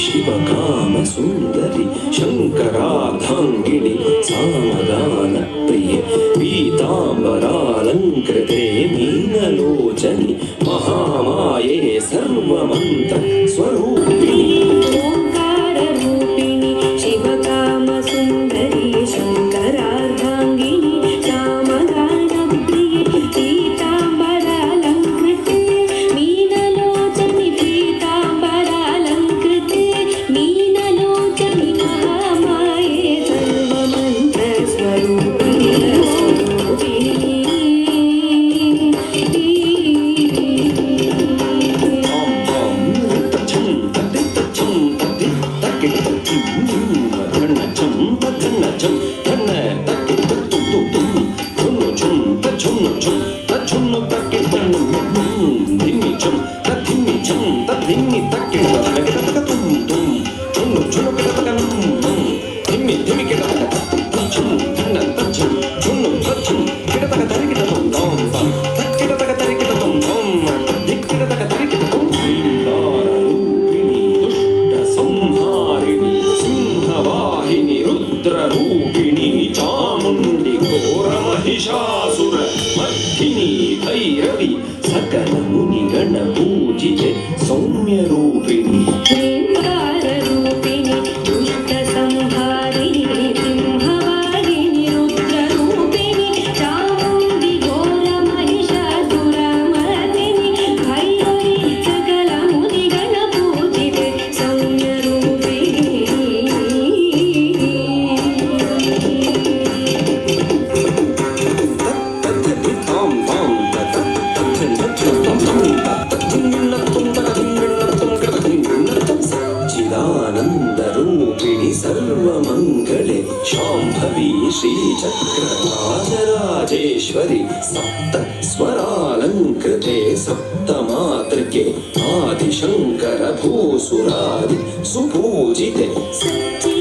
ಶಿವಕಾಮ ಸುಂದರಿ ಶಂಕರಾಧಾಂಗಿಣಿ ಸಾಮಗಾನ ಪ್ರಿಯೆ ಪೀತಾಂಬರಾಲಂಕೃತೆ ಮೀನಲೋಚನಿ ಮಹಾಮಾಯೆ ಸರ್ವಮಂತ್ರ ಸ್ವರೂಪಿಣಿ ರೂಪಿಣಿ ಚಾಮುಂಡಿ ಘೋರ ಮಹಿಷಾಸುರ ಮರ್ಧಿನಿ ಭೈರವಿ ಸಕಲ ಮುನಿಗಣ ಪೂಜಿತೆ ಸೌಮ್ಯ ರೂಪಿಣಿ सर्वमंगले शांभवी श्रीचक्रराजराजेश्वरी सप्त स्वरालंकृते सप्तमातृके आदिशंकर भूसुरादि सुपूजिते